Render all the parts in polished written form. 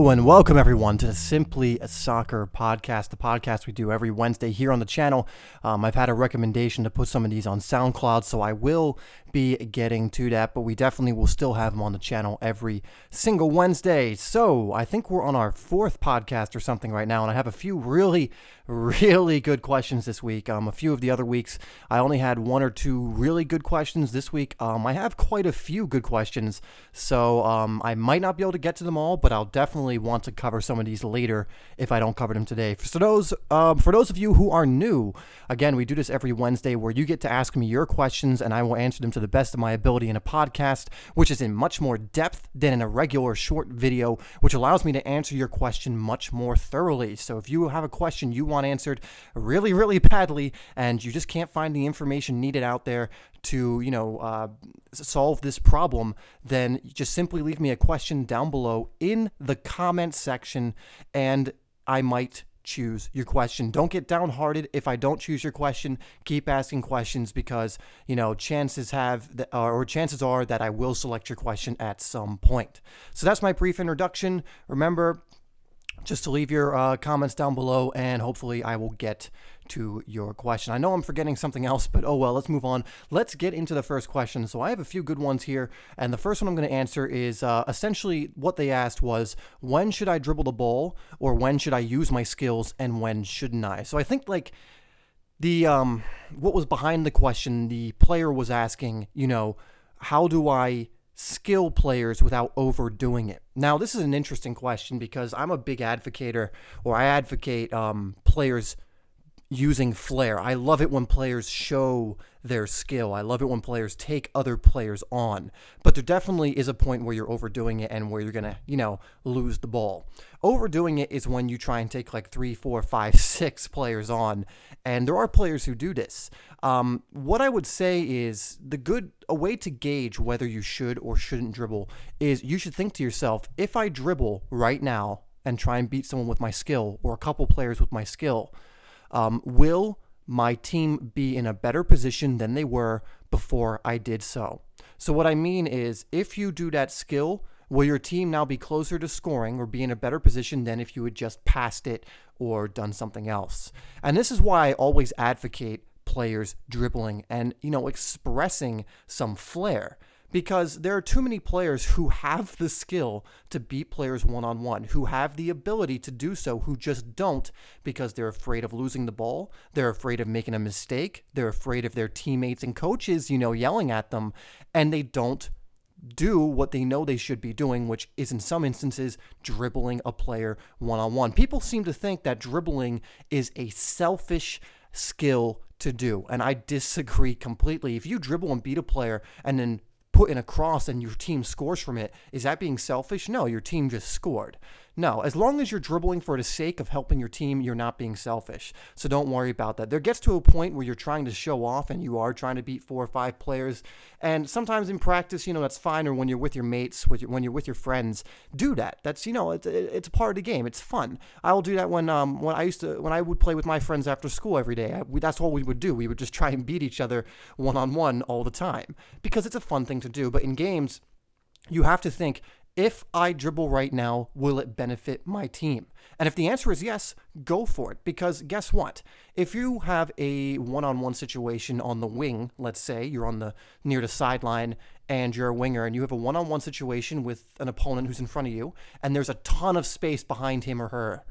Hello and welcome everyone to the Simply Soccer podcast, the podcast we do every Wednesday here on the channel. I've had a recommendation to put some of these on SoundCloud, so I will be getting to that, but we definitely will still have them on the channel every single Wednesday. So I think we're on our fourth podcast or something right now, and I have a few really good questions this week. A few of the other weeks, I only had one or two really good questions. This week, I have quite a few good questions, so I might not be able to get to them all, but I'll definitely want to cover some of these later if I don't cover them today. For those of you who are new, again, we do this every Wednesday where you get to ask me your questions and I will answer them to the best of my ability in a podcast, which is in much more depth than in a regular short video, which allows me to answer your question much more thoroughly. So if you have a question you want answered really badly and you just can't find the information needed out there to, solve this problem, then just simply leave me a question down below in the comment section and I might choose your question. Don't get downhearted if I don't choose your question. Keep asking questions because, chances are that I will select your question at some point. So that's my brief introduction. Remember, just to leave your comments down below and hopefully I will get to your question. I know I'm forgetting something else, but oh well, let's move on. Let's get into the first question. So I have a few good ones here, and the first one I'm going to answer is essentially what they asked was, when should I dribble the ball, or when should I use my skills, and when shouldn't I? So I think like the what was behind the question, the player was asking, how do I skill players without overdoing it? Now, this is an interesting question because I'm a big advocator, or I advocate players using flair. I love it when players show their skill. I love it when players take other players on. But there definitely is a point where you're overdoing it and where you're going to, lose the ball. Overdoing it is when you try and take like 3, 4, 5, 6 players on. And there are players who do this. What I would say is a way to gauge whether you should or shouldn't dribble is you should think to yourself, if I dribble right now and try and beat someone with my skill or a couple players with my skill, will my team be in a better position than they were before I did so? So what I mean is, if you do that skill, will your team now be closer to scoring or be in a better position than if you had just passed it or done something else? And this is why I always advocate players dribbling and, expressing some flair. Because there are too many players who have the skill to beat players one-on-one, who have the ability to do so, who just don't because they're afraid of losing the ball, they're afraid of making a mistake, they're afraid of their teammates and coaches, yelling at them, and they don't do what they know they should be doing, which is in some instances dribbling a player one-on-one. People seem to think that dribbling is a selfish skill to do, and I disagree completely. If you dribble and beat a player and then put in a cross and your team scores from it, is that being selfish? No, your team just scored. No, as long as you're dribbling for the sake of helping your team, you're not being selfish. So don't worry about that. There gets to a point where you're trying to show off and you are trying to beat 4 or 5 players. And sometimes in practice, that's fine. Or when you're with your mates, when you're with your friends, do that. That's, it's a part of the game. It's fun. I will do that when I would play with my friends after school every day. That's all we would do. We would just try and beat each other one-on-one all the time because it's a fun thing to do. But in games, you have to think, if I dribble right now, will it benefit my team? And if the answer is yes, go for it. Because guess what? If you have a one-on-one situation on the wing, let's say you're near the sideline and you're a winger and you have a one-on-one situation with an opponent who's in front of you and there's a ton of space behind him or her,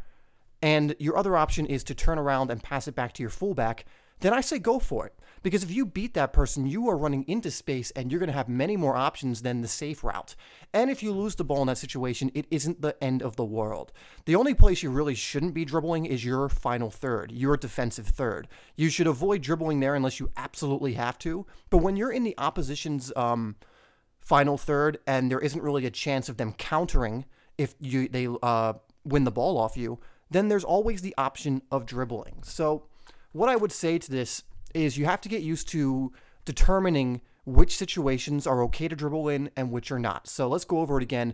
and your other option is to turn around and pass it back to your fullback, then I say go for it. Because if you beat that person, you are running into space and you're going to have many more options than the safe route. And if you lose the ball in that situation, it isn't the end of the world. The only place you really shouldn't be dribbling is your final third, your defensive third. You should avoid dribbling there unless you absolutely have to. But when you're in the opposition's final third and there isn't really a chance of them countering if they win the ball off you, then there's always the option of dribbling. So what I would say to this is you have to get used to determining which situations are okay to dribble in and which are not. So let's go over it again.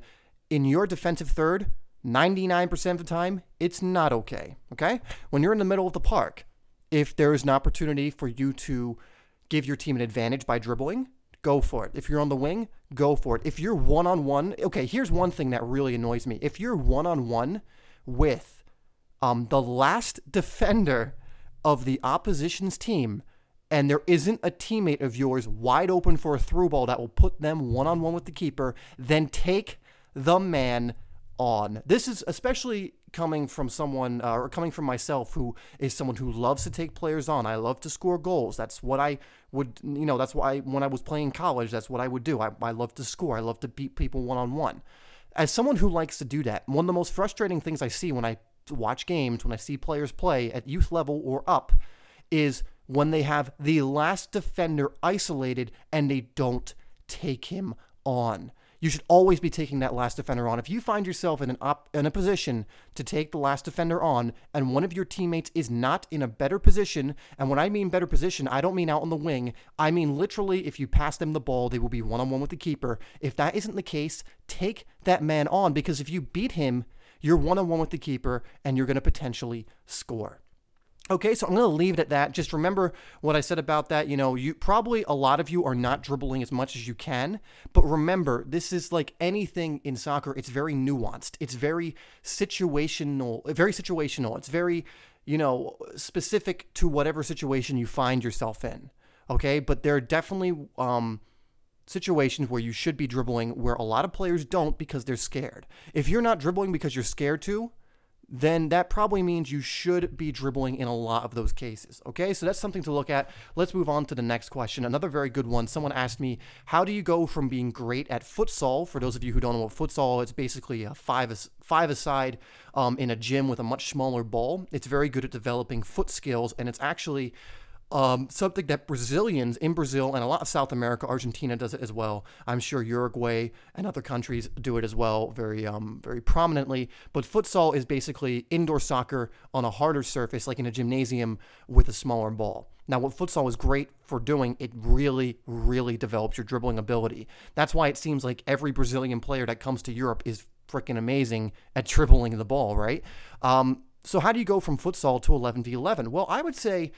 In your defensive third, 99% of the time, it's not okay, okay? When you're in the middle of the park, if there is an opportunity for you to give your team an advantage by dribbling, go for it. If you're on the wing, go for it. If you're one-on-one, okay, here's one thing that really annoys me. If you're one-on-one with the last defender of the opposition's team, and there isn't a teammate of yours wide open for a through ball that will put them one-on-one with the keeper, then take the man on. This is especially coming from someone, or coming from myself, who is someone who loves to take players on. I love to score goals. That's what I would, that's why when I was playing college, that's what I would do. I love to score. I love to beat people one-on-one. As someone who likes to do that, one of the most frustrating things I see when I watch games, when I see players play at youth level or up, is when they have the last defender isolated and they don't take him on. You should always be taking that last defender on. If you find yourself in a position to take the last defender on, and one of your teammates is not in a better position, and when I mean better position, I don't mean out on the wing. I mean literally, if you pass them the ball, they will be one-on-one with the keeper. If that isn't the case, take that man on, because if you beat him, you're one-on-one with the keeper, and you're going to potentially score. Okay, so I'm going to leave it at that. Just remember what I said about that. You probably, a lot of you are not dribbling as much as you can, but remember, this is like anything in soccer. It's very nuanced. It's very situational. It's very, specific to whatever situation you find yourself in. Okay, but there are definitely situations where you should be dribbling where a lot of players don't because they're scared. If you're not dribbling because you're scared to, then that probably means you should be dribbling in a lot of those cases. Okay, so that's something to look at. Let's move on to the next question. Another very good one. Someone asked me, how do you go from being great at futsal? For those of you who don't know what futsal, it's basically a five-a-side in a gym with a much smaller ball. It's very good at developing foot skills, and it's actually something that Brazilians in Brazil and a lot of South America, Argentina does it as well. I'm sure Uruguay and other countries do it as well, very prominently. But futsal is basically indoor soccer on a harder surface, like in a gymnasium with a smaller ball. Now, what futsal is great for doing, it really, really develops your dribbling ability. That's why it seems like every Brazilian player that comes to Europe is freaking amazing at dribbling the ball, right? So how do you go from futsal to 11v11? Well, I would say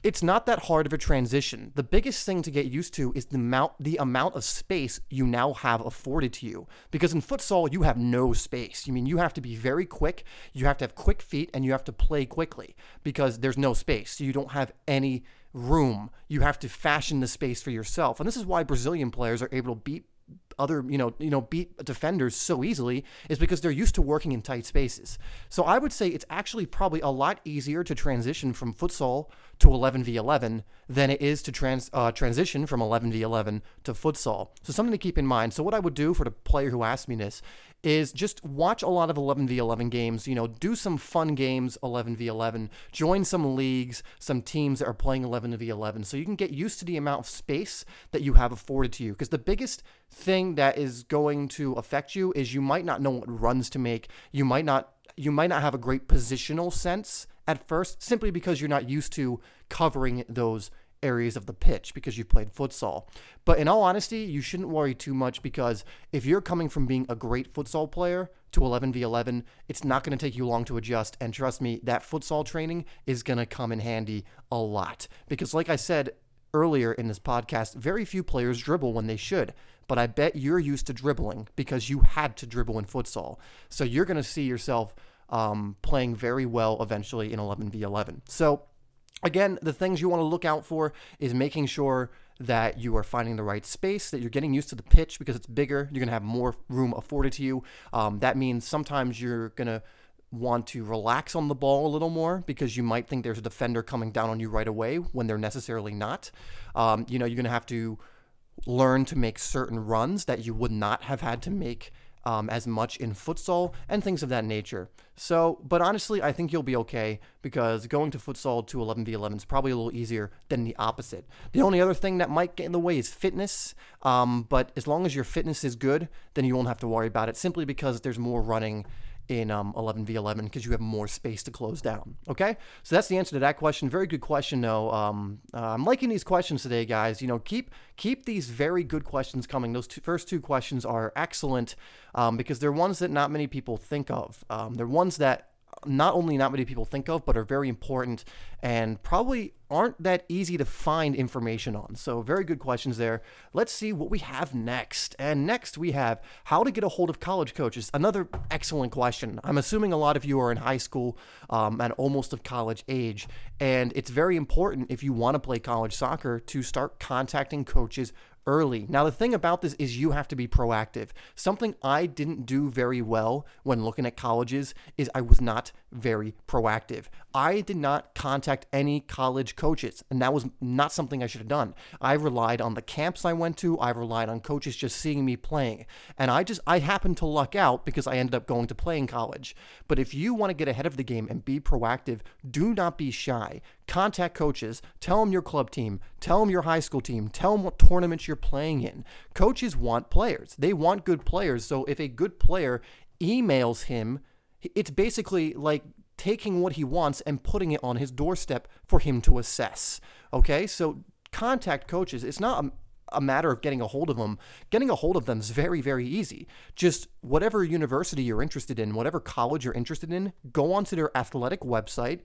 it's not that hard of a transition. The biggest thing to get used to is the amount of space you now have afforded to you. Because in futsal, you have no space. You have to be very quick, you have to have quick feet, and you have to play quickly because there's no space. So you don't have any room. You have to fashion the space for yourself. And this is why Brazilian players are able to beat other, beat defenders so easily, is because they're used to working in tight spaces. So I would say it's actually probably a lot easier to transition from futsal to 11v11 than it is to transition from 11v11 to futsal. So something to keep in mind. So what I would do for the player who asked me this is just watch a lot of 11v11 games, do some fun games 11v11, join some leagues, some teams that are playing 11v11, so you can get used to the amount of space that you have afforded to you. Because the biggest thing that is going to affect you is you might not know what runs to make. You might not have a great positional sense at first, simply because you're not used to covering those areas of the pitch because you've played futsal. But in all honesty, you shouldn't worry too much, because if you're coming from being a great futsal player to 11v11, it's not going to take you long to adjust. And trust me, that futsal training is going to come in handy a lot, because like I said earlier in this podcast, very few players dribble when they should. But I bet you're used to dribbling because you had to dribble in futsal. So you're going to see yourself playing very well eventually in 11v11. So again, the things you want to look out for is making sure that you are finding the right space, that you're getting used to the pitch because it's bigger. You're going to have more room afforded to you. That means sometimes you're going to want to relax on the ball a little more because you might think there's a defender coming down on you right away when they're necessarily not. You're going to have to learn to make certain runs that you would not have had to make as much in futsal and things of that nature. So, but honestly, I think you'll be okay, because going to futsal to 11v11 is probably a little easier than the opposite. The only other thing that might get in the way is fitness, but as long as your fitness is good, then you won't have to worry about it, simply because there's more running in 11v11 because you have more space to close down. Okay, so that's the answer to that question. Very good question, though. I'm liking these questions today, guys. Keep these very good questions coming. Those first two questions are excellent because they're ones that not many people think of. They're ones that not only not many people think of, but are very important and probably aren't that easy to find information on. So very good questions there. Let's see what we have next. And next we have how to get a hold of college coaches. Another excellent question. I'm assuming a lot of you are in high school and almost of college age. And it's very important if you want to play college soccer to start contacting coaches early. Now, the thing about this is you have to be proactive. Something I didn't do very well when looking at colleges is I was not very proactive. I did not contact any college coaches, and that was not something I should have done. I relied on the camps I went to. I relied on coaches just seeing me playing, and I happened to luck out because I ended up going to play in college. But if you want to get ahead of the game and be proactive, do not be shy. Contact coaches, tell them your club team, tell them your high school team, tell them what tournaments you're playing in. Coaches want players. They want good players. So if a good player emails him, it's basically like taking what he wants and putting it on his doorstep for him to assess. Okay, so contact coaches. It's not a matter of getting a hold of them. Getting a hold of them is very, very easy. Just whatever university you're interested in, whatever college you're interested in, go onto their athletic website,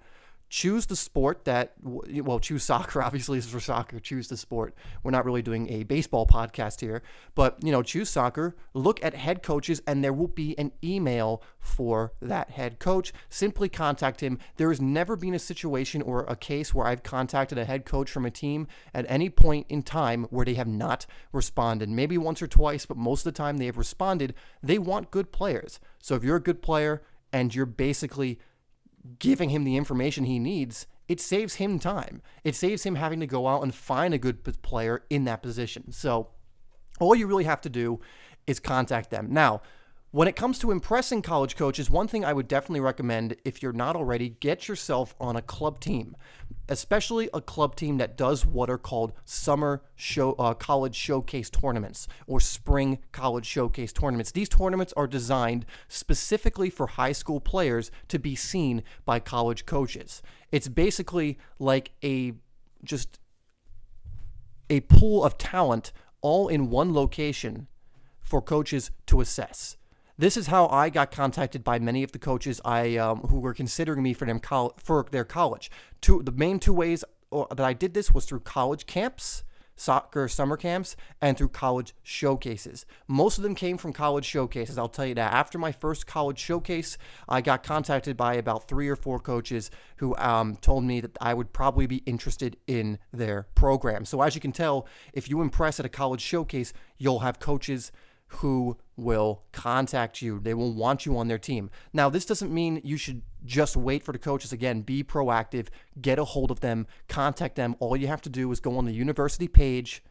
choose the sport that, well, choose soccer. Obviously, this is for soccer. Choose the sport. We're not really doing a baseball podcast here, but, choose soccer. Look at head coaches, and there will be an email for that head coach. Simply contact him. There has never been a situation or a case where I've contacted a head coach from a team at any point in time where they have not responded. Maybe once or twice, but most of the time they have responded. They want good players. So if you're a good player and you're basically giving him the information he needs, it saves him time. It saves him having to go out and find a good player in that position. So all you really have to do is contact them. Now, when it comes to impressing college coaches, one thing I would definitely recommend, if you're not already, get yourself on a club team, especially a club team that does what are called summer college showcase tournaments or spring college showcase tournaments. These tournaments are designed specifically for high school players to be seen by college coaches. It's basically like just a pool of talent all in one location for coaches to assess. This is how I got contacted by many of the coaches who were considering me for their college. The main two ways that I did this was through college camps, soccer summer camps, and through college showcases. Most of them came from college showcases, I'll tell you that. After my first college showcase, I got contacted by about 3 or 4 coaches who told me that I would probably be interested in their program. So as you can tell, if you impress at a college showcase, you'll have coaches who will contact you. They will want you on their team. Now, this doesn't mean you should just wait for the coaches. Again, be proactive, get a hold of them, contact them. All you have to do is go on the university page,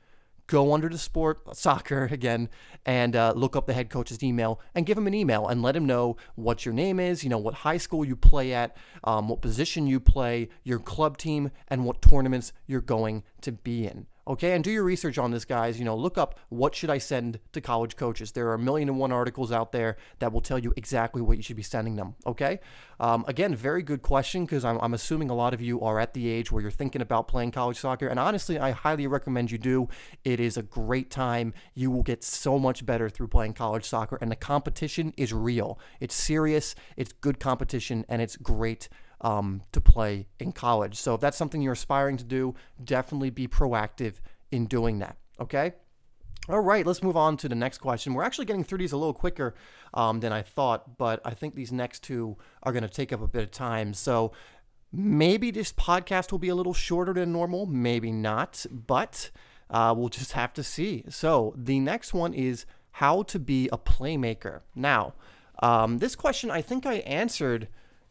go under the sport, soccer again, and look up the head coach's email and give him an email and let him know what your name is, what high school you play at, what position you play, your club team, and what tournaments you're going to be in. Okay, and do your research on this, guys. Look up what should I send to college coaches. There are 1,000,001 articles out there that will tell you exactly what you should be sending them. Okay, again, very good question, because I'm assuming a lot of you are at the age where you're thinking about playing college soccer, and honestly, I highly recommend you do. It is a great time. You will get so much better through playing college soccer, and the competition is real. It's serious. It's good competition, and it's great to play in college. So if that's something you're aspiring to do, definitely be proactive in doing that. Okay? All right, let's move on to the next question. We're actually getting through these a little quicker than I thought, but I think these next two are going to take up a bit of time. So maybe this podcast will be a little shorter than normal, maybe not, but we'll just have to see. So the next one is how to be a playmaker. Now, this question I think I answered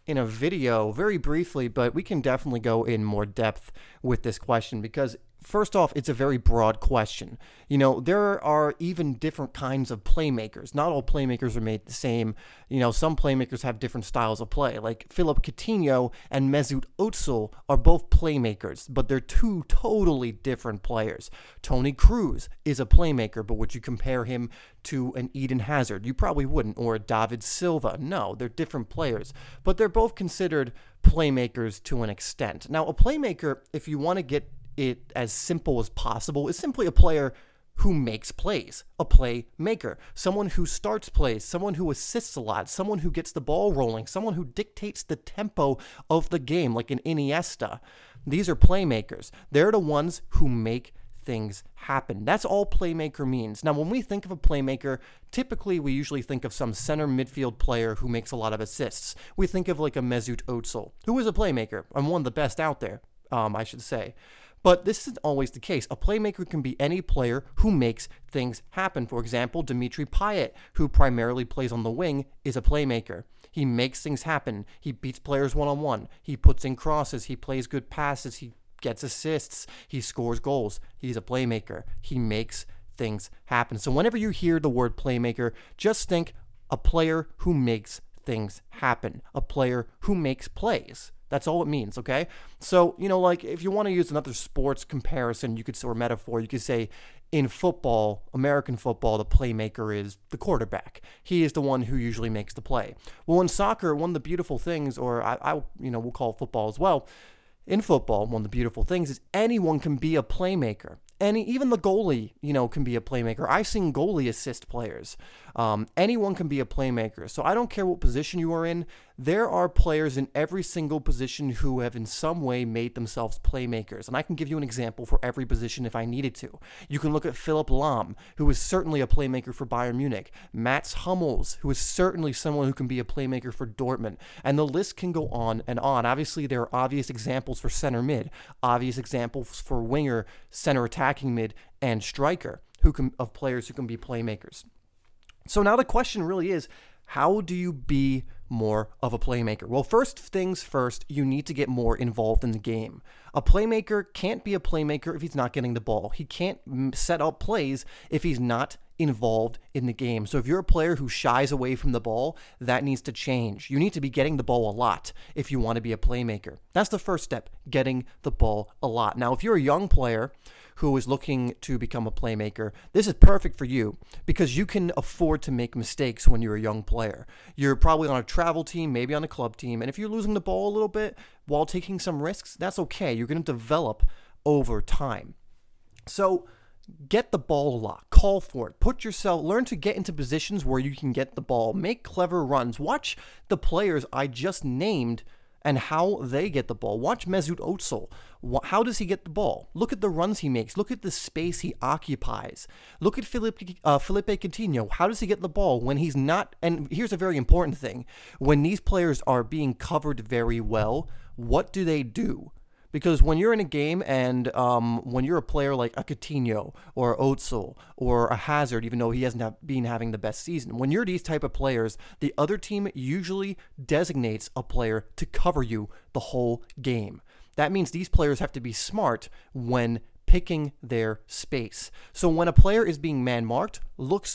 in a video very briefly, but we can definitely go in more depth with this question because first off, it's a very broad question. There are even different kinds of playmakers. Not all playmakers are made the same. Some playmakers have different styles of play. Like Philip Coutinho and Mesut Özil are both playmakers, but they're two totally different players. Toni Kroos is a playmaker, but would you compare him to an Eden Hazard? You probably wouldn't. Or a David Silva. No, they're different players, but they're both considered playmakers to an extent. Now, a playmaker, if you want to get it as simple as possible, is simply a player who makes plays, a playmaker, someone who starts plays, someone who assists a lot, someone who gets the ball rolling, someone who dictates the tempo of the game, like an Iniesta. These are playmakers. They're the ones who make things happen. That's all playmaker means. Now, when we think of a playmaker, typically we usually think of some center midfield player who makes a lot of assists. We think of like a Mesut Özil, who is a playmaker and one of the best out there, I should say. But this isn't always the case. A playmaker can be any player who makes things happen. For example, Dimitri Payet, who primarily plays on the wing, is a playmaker. He makes things happen. He beats players one-on-one. He puts in crosses. He plays good passes. He gets assists. He scores goals. He's a playmaker. He makes things happen. So whenever you hear the word playmaker, just think a player who makes things happen. A player who makes plays. That's all it means, okay? So, you know, like if you want to use another sports comparison, you could, or metaphor, you could say in football, American football, the playmaker is the quarterback. He is the one who usually makes the play. Well, in soccer, one of the beautiful things, or we'll call it football as well. In football, one of the beautiful things is anyone can be a playmaker. Even the goalie, can be a playmaker. I've seen goalie assist players. Anyone can be a playmaker. So I don't care what position you are in. There are players in every single position who have in some way made themselves playmakers. And I can give you an example for every position if I needed to. You can look at Philipp Lahm, who is certainly a playmaker for Bayern Munich. Mats Hummels, who is certainly someone who can be a playmaker for Dortmund. And the list can go on and on. Obviously, there are obvious examples for center mid, obvious examples for winger, center attacking mid, and striker of players who can be playmakers. So now the question really is, how do you be more of a playmaker? Well, first things first, you need to get more involved in the game. A playmaker can't be a playmaker if he's not getting the ball. He can't set up plays if he's not involved in the game. So if you're a player who shies away from the ball, that needs to change. You need to be getting the ball a lot if you want to be a playmaker. That's the first step, getting the ball a lot. Now, if you're a young player who is looking to become a playmaker, this is perfect for you because you can afford to make mistakes when you're a young player. You're probably on a travel team, maybe on a club team, and if you're losing the ball a little bit while taking some risks, that's okay. You're going to develop over time. So get the ball a lot, call for it, learn to get into positions where you can get the ball, make clever runs. Watch the players I just named and how they get the ball. Watch Mesut Özil. How does he get the ball? Look at the runs he makes. Look at the space he occupies. Look at Felipe Coutinho. How does he get the ball when he's not? And here's a very important thing. When these players are being covered very well, what do they do? Because when you're in a game and when you're a player like a Coutinho or Özil or a Hazard, even though he hasn't been having the best season, when you're these type of players, the other team usually designates a player to cover you the whole game. That means these players have to be smart when picking their space. So when a player is being man-marked, look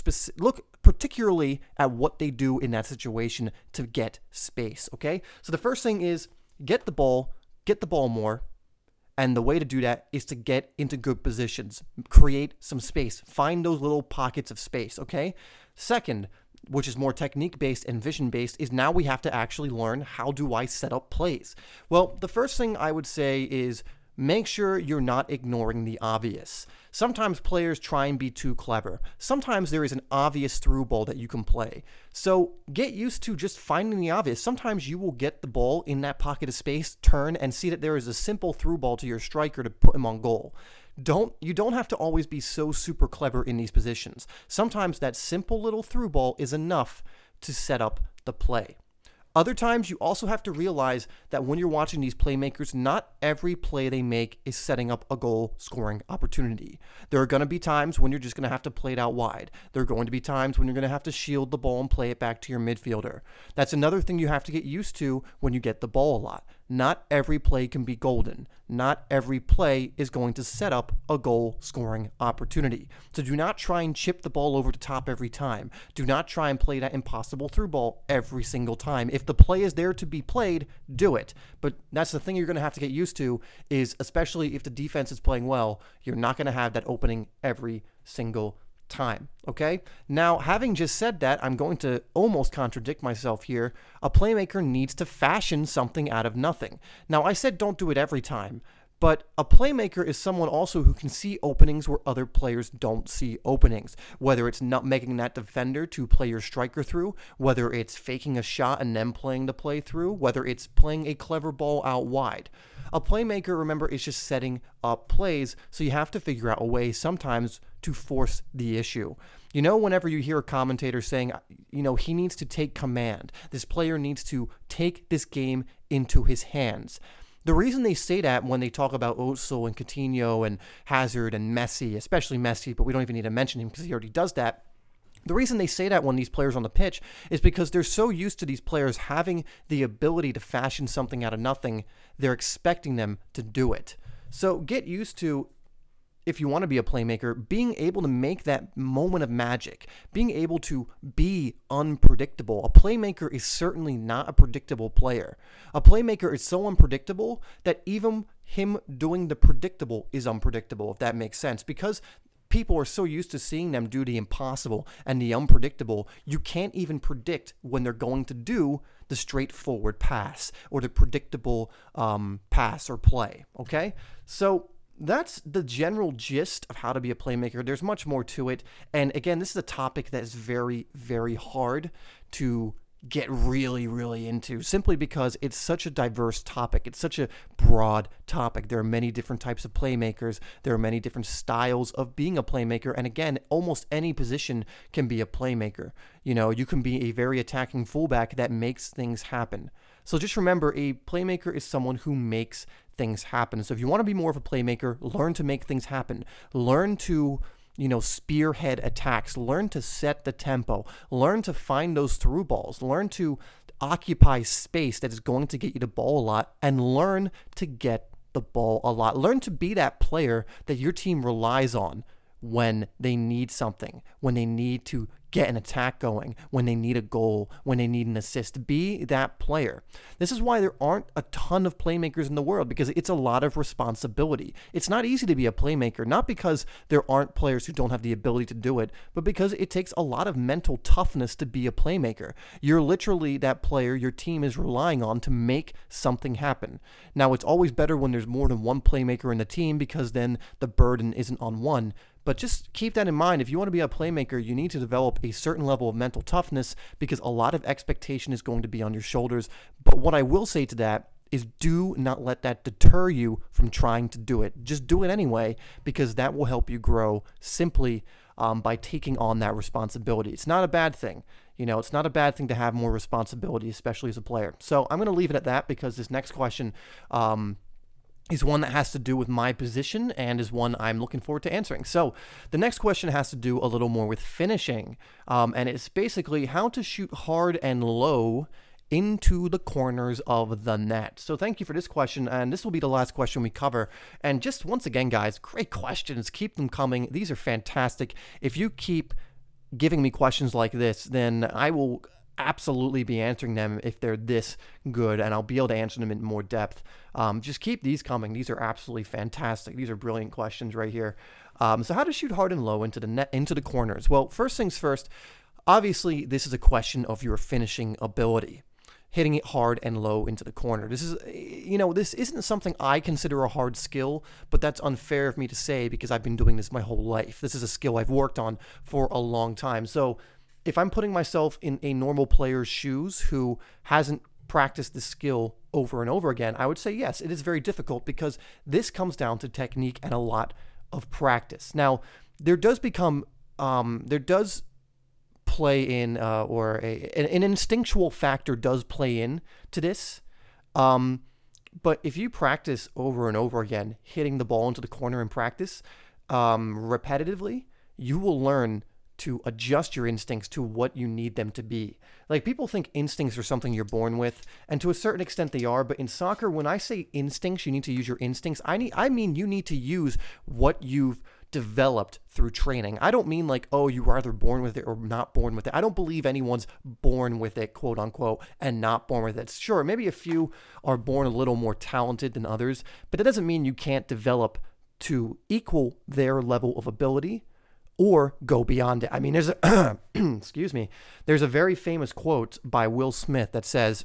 particularly at what they do in that situation to get space, okay? So the first thing is get the ball more, and the way to do that is to get into good positions, create some space, find those little pockets of space, okay? Second, which is more technique-based and vision-based, is now we have to actually learn how do I set up plays. Well, the first thing I would say is make sure you're not ignoring the obvious. Sometimes players try and be too clever. Sometimes there is an obvious through ball that you can play. So get used to just finding the obvious. Sometimes you will get the ball in that pocket of space, turn, and see that there is a simple through ball to your striker to put him on goal. You don't have to always be so super clever in these positions. Sometimes that simple little through ball is enough to set up the play. Other times, you also have to realize that when you're watching these playmakers, not every play they make is setting up a goal-scoring opportunity. There are going to be times when you're just going to have to play it out wide. There are going to be times when you're going to have to shield the ball and play it back to your midfielder. That's another thing you have to get used to when you get the ball a lot. Not every play can be golden. Not every play is going to set up a goal-scoring opportunity. So do not try and chip the ball over the top every time. Do not try and play that impossible through ball every single time. If the play is there to be played, do it. But that's the thing you're going to have to get used to is, especially if the defense is playing well, you're not going to have that opening every single time, okay? Now, having just said that, I'm going to almost contradict myself here. A playmaker needs to fashion something out of nothing. Now, I said don't do it every time, But a playmaker is someone also who can see openings where other players don't see openings. Whether it's not making that defender to play your striker through, whether it's faking a shot and then playing the play through, whether it's playing a clever ball out wide. A playmaker, remember, is just setting up plays, so you have to figure out a way sometimes to force the issue. You know, whenever you hear a commentator saying, you know, he needs to take command, this player needs to take this game into his hands. The reason they say that when they talk about Özil and Coutinho and Hazard and Messi, especially Messi, but we don't even need to mention him because he already does that. The reason they say that when these players are on the pitch is because they're so used to these players having the ability to fashion something out of nothing, they're expecting them to do it. So get used to, if you want to be a playmaker, being able to make that moment of magic, being able to be unpredictable. A playmaker is certainly not a predictable player. A playmaker is so unpredictable that even him doing the predictable is unpredictable, if that makes sense, because people are so used to seeing them do the impossible and the unpredictable, you can't even predict when they're going to do the straightforward pass or the predictable pass or play, okay? So that's the general gist of how to be a playmaker. There's much more to it. And again, this is a topic that is very, very hard to get really, really into, simply because it's such a diverse topic. It's such a broad topic. There are many different types of playmakers. There are many different styles of being a playmaker. And again, almost any position can be a playmaker. You know, you can be a very attacking fullback that makes things happen. So just remember, a playmaker is someone who makes things happen. So if you want to be more of a playmaker, learn to make things happen. Learn to, you know, spearhead attacks. Learn to set the tempo. Learn to find those through balls. Learn to occupy space that is going to get you the ball a lot, and learn to get the ball a lot. Learn to be that player that your team relies on when they need something, when they need to get an attack going, when they need a goal, when they need an assist. Be that player. This is why there aren't a ton of playmakers in the world, because it's a lot of responsibility. It's not easy to be a playmaker, not because there aren't players who don't have the ability to do it, but because it takes a lot of mental toughness to be a playmaker. You're literally that player your team is relying on to make something happen. Now, it's always better when there's more than one playmaker in the team, because then the burden isn't on one. But just keep that in mind. If you want to be a playmaker, you need to develop a certain level of mental toughness, because a lot of expectation is going to be on your shoulders. But what I will say to that is, do not let that deter you from trying to do it. Just do it anyway, because that will help you grow simply by taking on that responsibility. It's not a bad thing. You know, it's not a bad thing to have more responsibility, especially as a player. So I'm going to leave it at that, because this next question is one that has to do with my position and is one I'm looking forward to answering. So the next question has to do a little more with finishing, and it's basically how to shoot hard and low into the corners of the net. So thank you for this question, and this will be the last question we cover. And just once again, guys, great questions. Keep them coming. These are fantastic. If you keep giving me questions like this, then I will absolutely be answering them if they're this good, and I'll be able to answer them in more depth. Just keep these coming. These are absolutely fantastic. These are brilliant questions right here. So how to shoot hard and low into the net, into the corners? Well, first things first, obviously this is a question of your finishing ability, hitting it hard and low into the corner. This is, you know, this isn't something I consider a hard skill, but that's unfair of me to say, because I've been doing this my whole life. This is a skill I've worked on for a long time. So if I'm putting myself in a normal player's shoes who hasn't practiced this skill over and over again, I would say yes, it is very difficult, because this comes down to technique and a lot of practice. Now, there does play in, an instinctual factor does play in to this. But if you practice over and over again, hitting the ball into the corner in practice, repetitively, you will learn to adjust your instincts to what you need them to be. Like, people think instincts are something you're born with, and to a certain extent they are, but in soccer, when I say instincts, you need to use your instincts, I mean you need to use what you've developed through training. I don't mean like, oh, you were either born with it or not born with it. I don't believe anyone's born with it, quote unquote, and not born with it. Sure, maybe a few are born a little more talented than others, but that doesn't mean you can't develop to equal their level of ability or go beyond it. I mean, there's a, excuse me, there's a very famous quote by Will Smith that says,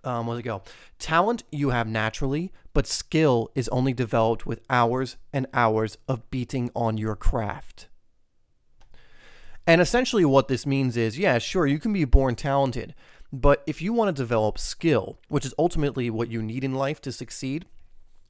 where's it go? Talent you have naturally, but skill is only developed with hours and hours of beating on your craft. And essentially what this means is, yeah, sure, you can be born talented, but if you want to develop skill, which is ultimately what you need in life to succeed,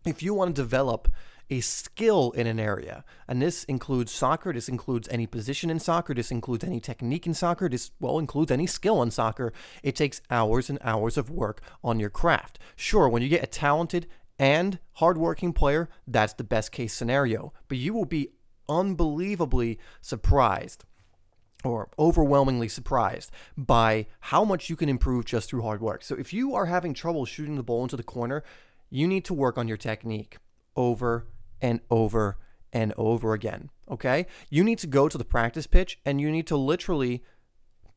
if you want to develop a skill in an area, and this includes soccer, this includes any position in soccer, this includes any technique in soccer, this, well, includes any skill in soccer, it takes hours and hours of work on your craft. Sure, when you get a talented and hardworking player, that's the best case scenario, but you will be unbelievably surprised or overwhelmingly surprised by how much you can improve just through hard work. So if you are having trouble shooting the ball into the corner, you need to work on your technique over and over and over again, okay? You need to go to the practice pitch and you need to literally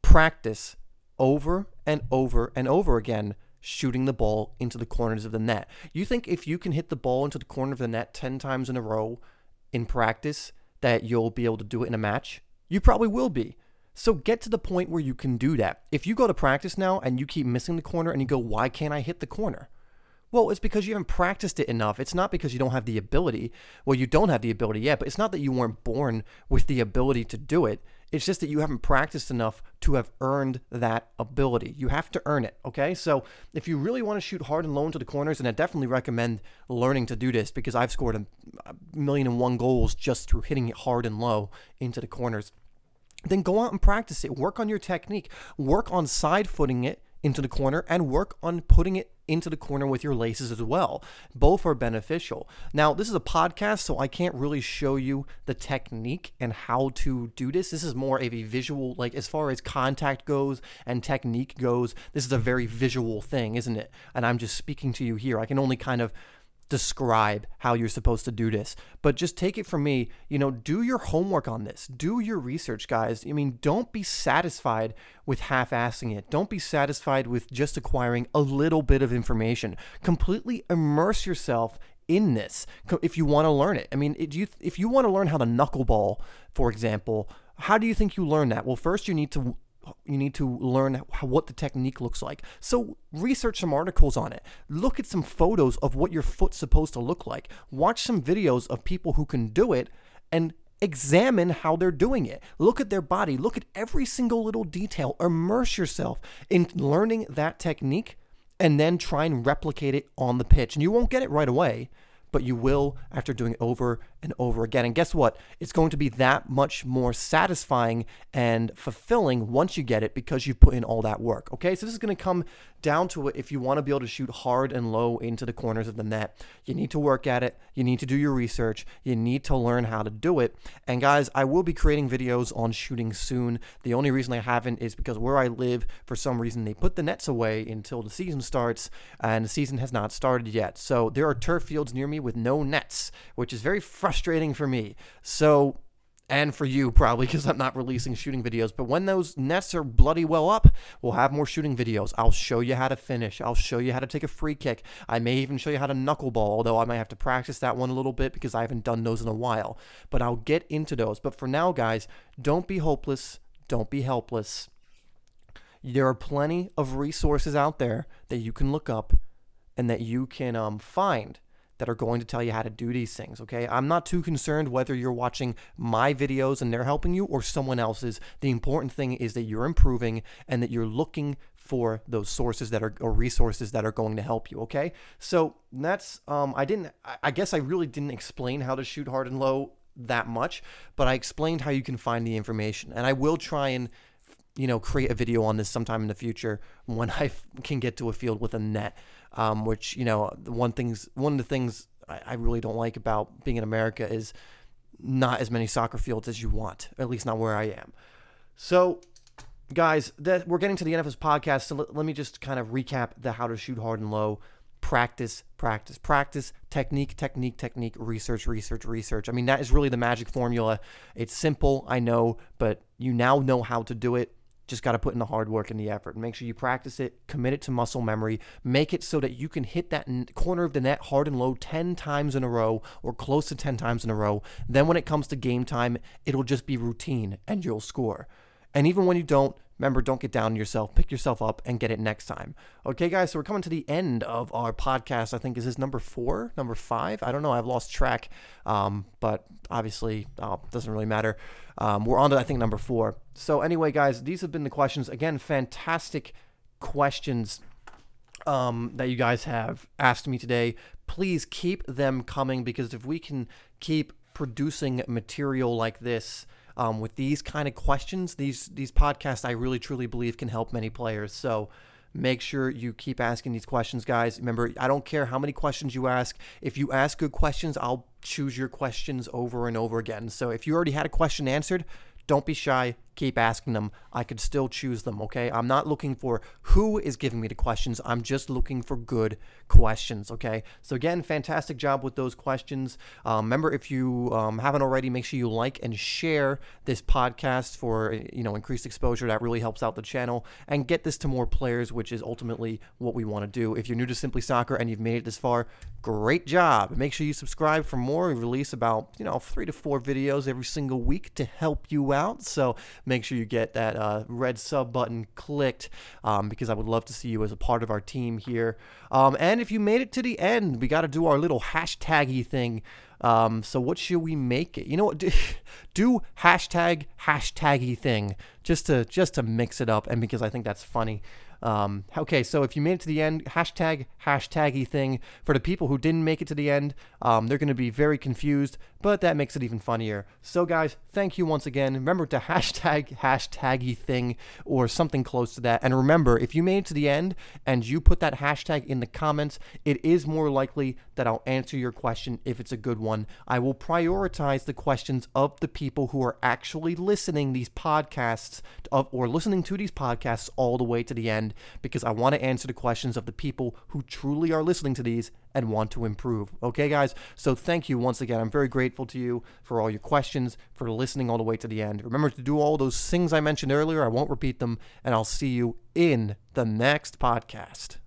practice over and over and over again shooting the ball into the corners of the net. You think if you can hit the ball into the corner of the net 10 times in a row in practice that you'll be able to do it in a match? You probably will be. So get to the point where you can do that. If you go to practice now and you keep missing the corner and you go, why can't I hit the corner? Well, it's because you haven't practiced it enough. It's not because you don't have the ability. Well, you don't have the ability yet, but it's not that you weren't born with the ability to do it. It's just that you haven't practiced enough to have earned that ability. You have to earn it, okay? So if you really want to shoot hard and low into the corners, and I definitely recommend learning to do this because I've scored a million and one goals just through hitting it hard and low into the corners, then go out and practice it. Work on your technique. Work on side footing it into the corner and work on putting it into the corner with your laces as well. Both are beneficial. Now, this is a podcast, so I can't really show you the technique and how to do this. This is more of a visual, like as far as contact goes and technique goes, this is a very visual thing, isn't it? And I'm just speaking to you here. I can only kind of describe how you're supposed to do this, but just take it from me, do your homework on this, do your research, guys. I mean, don't be satisfied with half-assing it. Don't be satisfied with just acquiring a little bit of information. Completely immerse yourself in this if you want to learn it. I mean, if you want to learn how to knuckleball, for example, how do you think you learn that? Well, first you need to learn what the technique looks like. So research some articles on it. Look at some photos of what your foot's supposed to look like. Watch some videos of people who can do it and examine how they're doing it. Look at their body. Look at every single little detail. Immerse yourself in learning that technique and then try and replicate it on the pitch. And you won't get it right away, but you will after doing it over and over again. And guess what? It's going to be that much more satisfying and fulfilling once you get it because you put in all that work. Okay, so this is going to come down to it. If you want to be able to shoot hard and low into the corners of the net, you need to work at it. You need to do your research. You need to learn how to do it. And guys, I will be creating videos on shooting soon. The only reason I haven't is because where I live, for some reason, they put the nets away until the season starts, and the season has not started yet. So there are turf fields near me with no nets, which is very frustrating for me. So, and for you probably, because I'm not releasing shooting videos. But when those nets are bloody well up, we'll have more shooting videos. I'll show you how to finish. I'll show you how to take a free kick. I may even show you how to knuckleball, although I might have to practice that one a little bit because I haven't done those in a while. But I'll get into those. But for now, guys, don't be hopeless. Don't be helpless. There are plenty of resources out there that you can look up and that you can find that are going to tell you how to do these things, okay? I'm not too concerned whether you're watching my videos and they're helping you or someone else's. The important thing is that you're improving and that you're looking for those sources that are, or resources that are going to help you, okay? So that's, I guess I really didn't explain how to shoot hard and low that much, but I explained how you can find the information. And I will try and create a video on this sometime in the future when I can get to a field with a net, which, one of the things I really don't like about being in America is not as many soccer fields as you want, at least not where I am. So, guys, we're getting to the end of this podcast, so let me just kind of recap the how to shoot hard and low. Practice, practice, practice, technique, technique, technique, research, research, research. I mean, that is really the magic formula. It's simple, I know, but you now know how to do it. Just got to put in the hard work and the effort. Make sure you practice it, commit it to muscle memory, make it so that you can hit that corner of the net hard and low 10 times in a row or close to 10 times in a row. Then when it comes to game time, it'll just be routine and you'll score. And even when you don't remember, don't get down on yourself. Pick yourself up and get it next time. Okay, guys, so we're coming to the end of our podcast. I think, is this number 4, number 5? I don't know. I've lost track, but obviously doesn't really matter. We're on to, I think, number 4. So anyway, guys, these have been the questions. Again, fantastic questions that you guys have asked me today. Please keep them coming, because if we can keep producing material like this with these kind of questions, these podcasts, I really truly believe can help many players. So make sure you keep asking these questions, guys. Remember, I don't care how many questions you ask. If you ask good questions, I'll choose your questions over and over again. So if you already had a question answered, don't be shy. Keep asking them. I could still choose them, okay? I'm not looking for who is giving me the questions. I'm just looking for good questions, okay? So again, fantastic job with those questions. Remember, if you haven't already, make sure you like and share this podcast for, increased exposure. That really helps out the channel, and get this to more players, which is ultimately what we want to do. If you're new to Simply Soccer and you've made it this far, great job. Make sure you subscribe for more. We release about 3 to 4 videos every single week to help you out. So make sure you get that red sub button clicked, because I would love to see you as a part of our team here. And if you made it to the end, we got to do our little hashtaggy thing. So what should we make it? You know what? Do hashtaggy thing just to mix it up, and because I think that's funny. Okay, so if you made it to the end, hashtaggy thing. For the people who didn't make it to the end, they're going to be very confused, but that makes it even funnier. So guys, thank you once again. Remember to hashtaggy thing or something close to that. And remember, if you made it to the end and you put that hashtag in the comments, it is more likely that I'll answer your question if it's a good one. I will prioritize the questions of the people who are actually listening these podcasts or listening to these podcasts all the way to the end, because I want to answer the questions of the people who truly are listening to these and want to improve. Okay, guys? So thank you once again. I'm very grateful to you for all your questions, for listening all the way to the end. Remember to do all those things I mentioned earlier. I won't repeat them, and I'll see you in the next podcast.